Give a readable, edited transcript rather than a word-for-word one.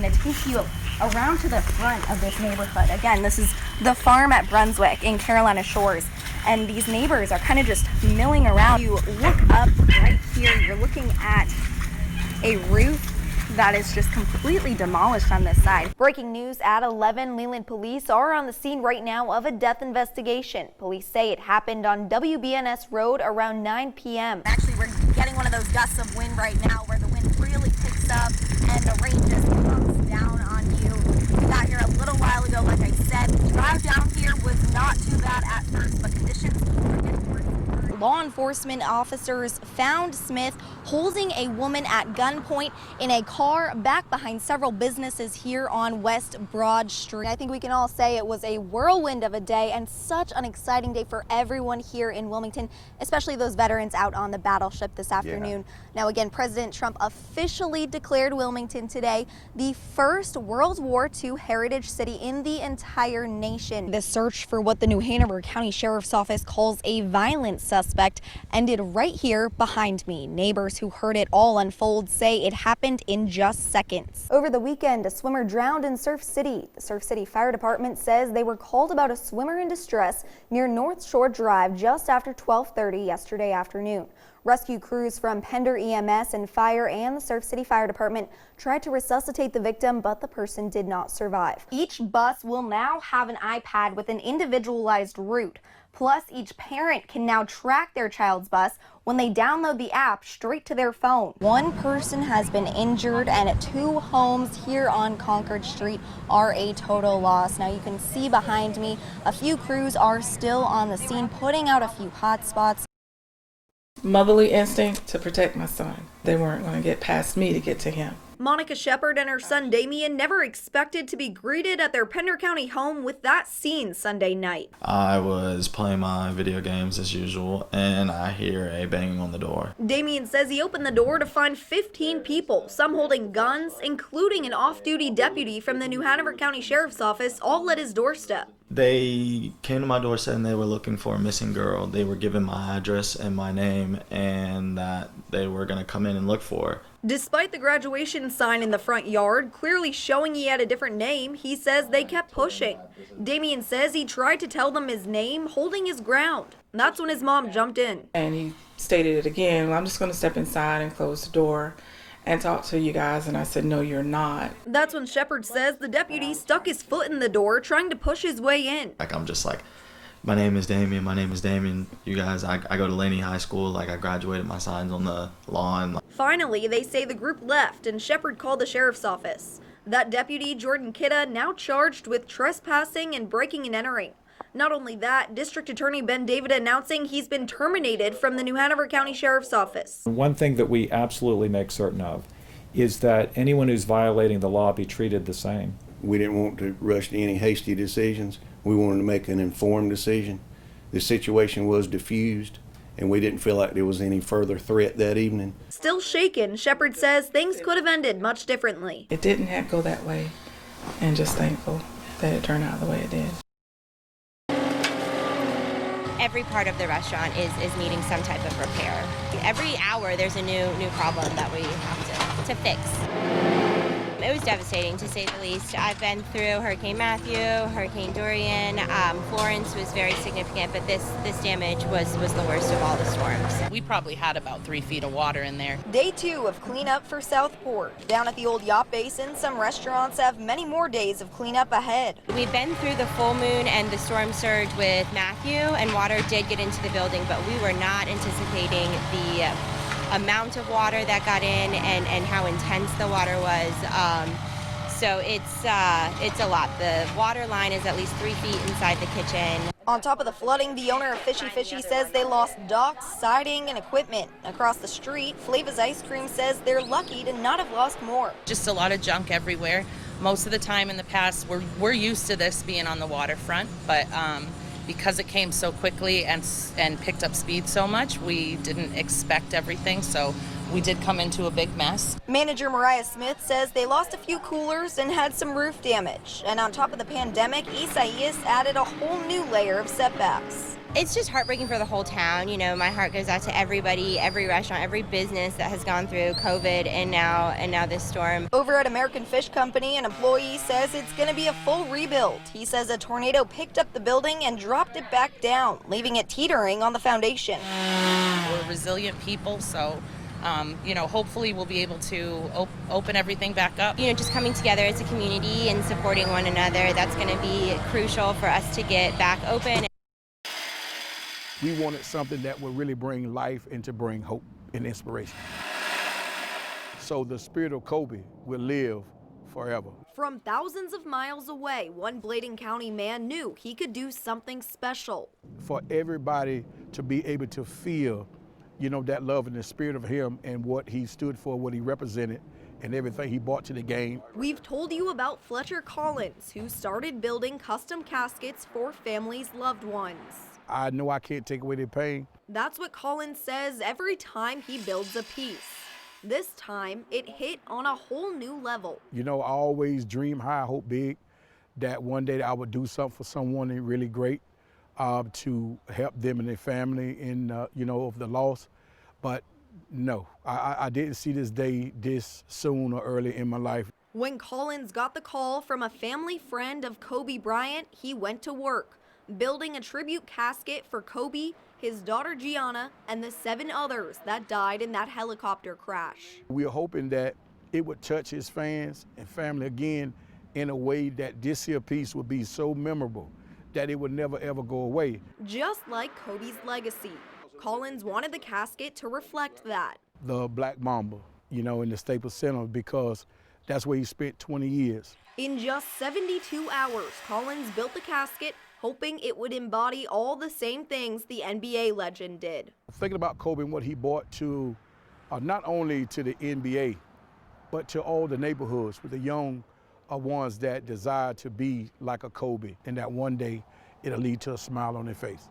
going to take you around to the front of this neighborhood. Again, this is the farm at Brunswick in Carolina Shores. And these neighbors are kind of just milling around. You look up right here, you're looking at a roof that is just completely demolished on this side. Breaking news at 11, Leland police are on the scene right now of a death investigation. Police say it happened on WBNS Road around 9 p.m. Actually, we're getting one of those gusts of wind right now where the wind really picks up and the rain just comes down on you. We got here a little while ago, like I said. The drive down here was not too bad at first, but conditions were getting worse. Law enforcement officers found Smith holding a woman at gunpoint in a car back behind several businesses here on West Broad Street. I think we can all say it was a whirlwind of a day and such an exciting day for everyone here in Wilmington, especially those veterans out on the battleship this afternoon. Yeah. Now again, President Trump officially declared Wilmington today the first World War II heritage city in the entire nation. The search for what the New Hanover County Sheriff's Office calls a violent suspect ended right here behind me. Neighbors who heard it all unfold say it happened in just seconds. Over the weekend, a swimmer drowned in Surf City. The Surf City Fire Department says they were called about a swimmer in distress near North Shore Drive just after 12:30 yesterday afternoon. Rescue crews from Pender EMS and Fire and the Surf City Fire Department tried to resuscitate the victim, but the person did not survive. Each bus will now have an iPad with an individualized route. Plus, each parent can now track their child's bus when they download the app straight to their phone. One person has been injured and 2 homes here on Concord Street are a total loss. Now you can see behind me a few crews are still on the scene putting out a few hot spots. Motherly instinct to protect my son. They weren't going to get past me to get to him. Monica Shepard and her son Damien never expected to be greeted at their Pender County home with that scene Sunday night. I was playing my video games as usual, and I hear a banging on the door. Damien says he opened the door to find 15 people, some holding guns, including an off-duty deputy from the New Hanover County Sheriff's Office, all at his doorstep. They came to my door saying they were looking for a missing girl. They were given my address and my name, and that they were going to come in and look for her. Despite the graduation sign in the front yard clearly showing he had a different name, he says they kept pushing. Damien says he tried to tell them his name, holding his ground. That's when his mom jumped in. And he stated it again, I'm just going to step inside and close the door and talk to you guys. And I said, no, you're not. That's when Shepard says the deputy stuck his foot in the door trying to push his way in. I'm just like, my name is Damien, my name is Damien. You guys, I go to Laney High School, I graduated, my sign's on the lawn. Finally, they say the group left and Shepard called the sheriff's office. That deputy, Jordan Kidda, now charged with trespassing and breaking and entering. Not only that, District Attorney Ben David announcing he's been terminated from the New Hanover County Sheriff's Office. One thing that we absolutely make certain of is that anyone who's violating the law be treated the same. We didn't want to rush to any hasty decisions. We wanted to make an informed decision. The situation was diffused, and we didn't feel like there was any further threat that evening. Still shaken, Shepard says things could have ended much differently. It didn't have to go that way, and just thankful that it turned out the way it did. Every part of the restaurant is needing some type of repair. Every hour there's a new problem that we have to fix. It was devastating, to say the least. I've been through Hurricane Matthew, Hurricane Dorian. Florence was very significant, but this damage was the worst of all the storms. We probably had about 3 feet of water in there. Day 2 of cleanup for Southport. Down at the old yacht basin, some restaurants have many more days of cleanup ahead. We've been through the full moon and the storm surge with Matthew, and water did get into the building, but we were not anticipating the amount of water that got in and how intense the water was. So it's a lot. The water line is at least 3 feet inside the kitchen. On top of the flooding, the owner of Fishy Fishy says they lost docks, siding, and equipment. Across the street, Flava's Ice Cream says they're lucky to not have lost more. Just a lot of junk everywhere. Most of the time in the past, we're used to this being on the waterfront, but because it came so quickly and picked up speed so much, we didn't expect everything, so we did come into a big mess. Manager Mariah Smith says they lost a few coolers and had some roof damage. And on top of the pandemic, Isaias added a whole new layer of setbacks. It's just heartbreaking for the whole town. You know, my heart goes out to everybody, every restaurant, every business that has gone through COVID and now this storm. Over at American Fish Company, an employee says it's going to be a full rebuild. He says a tornado picked up the building and dropped it back down, leaving it teetering on the foundation. We're resilient people, so hopefully we'll be able to open everything back up. You know, just coming together as a community and supporting one another, that's going to be crucial for us to get back open. We wanted something that would really bring life and to bring hope and inspiration. So the spirit of Kobe will live forever. From thousands of miles away, one Bladen County man knew he could do something special. For everybody to be able to feel, that love and the spirit of him and what he stood for, what he represented, and everything he brought to the game. We've told you about Fletcher Collins, who started building custom caskets for families' loved ones. I know I can't take away their pain. That's what Collins says every time he builds a piece. This time, it hit on a whole new level. I always dream high, hope big, that one day I would do something for someone really great to help them and their family in, of the loss. But no, I didn't see this day this soon or early in my life. When Collins got the call from a family friend of Kobe Bryant, he went to work, building a tribute casket for Kobe, his daughter Gianna, and the 7 others that died in that helicopter crash. We are hoping that it would touch his fans and family again in a way that this here piece would be so memorable that it would never ever go away. Just like Kobe's legacy, Collins wanted the casket to reflect that. The Black Mamba, in the Staples Center, because that's where he spent 20 years. In just 72 hours, Collins built the casket, hoping it would embody all the same things the NBA legend did. Thinking about Kobe and what he brought to not only to the NBA, but to all the neighborhoods with the young ones that desire to be like a Kobe, and that one day it'll lead to a smile on their face.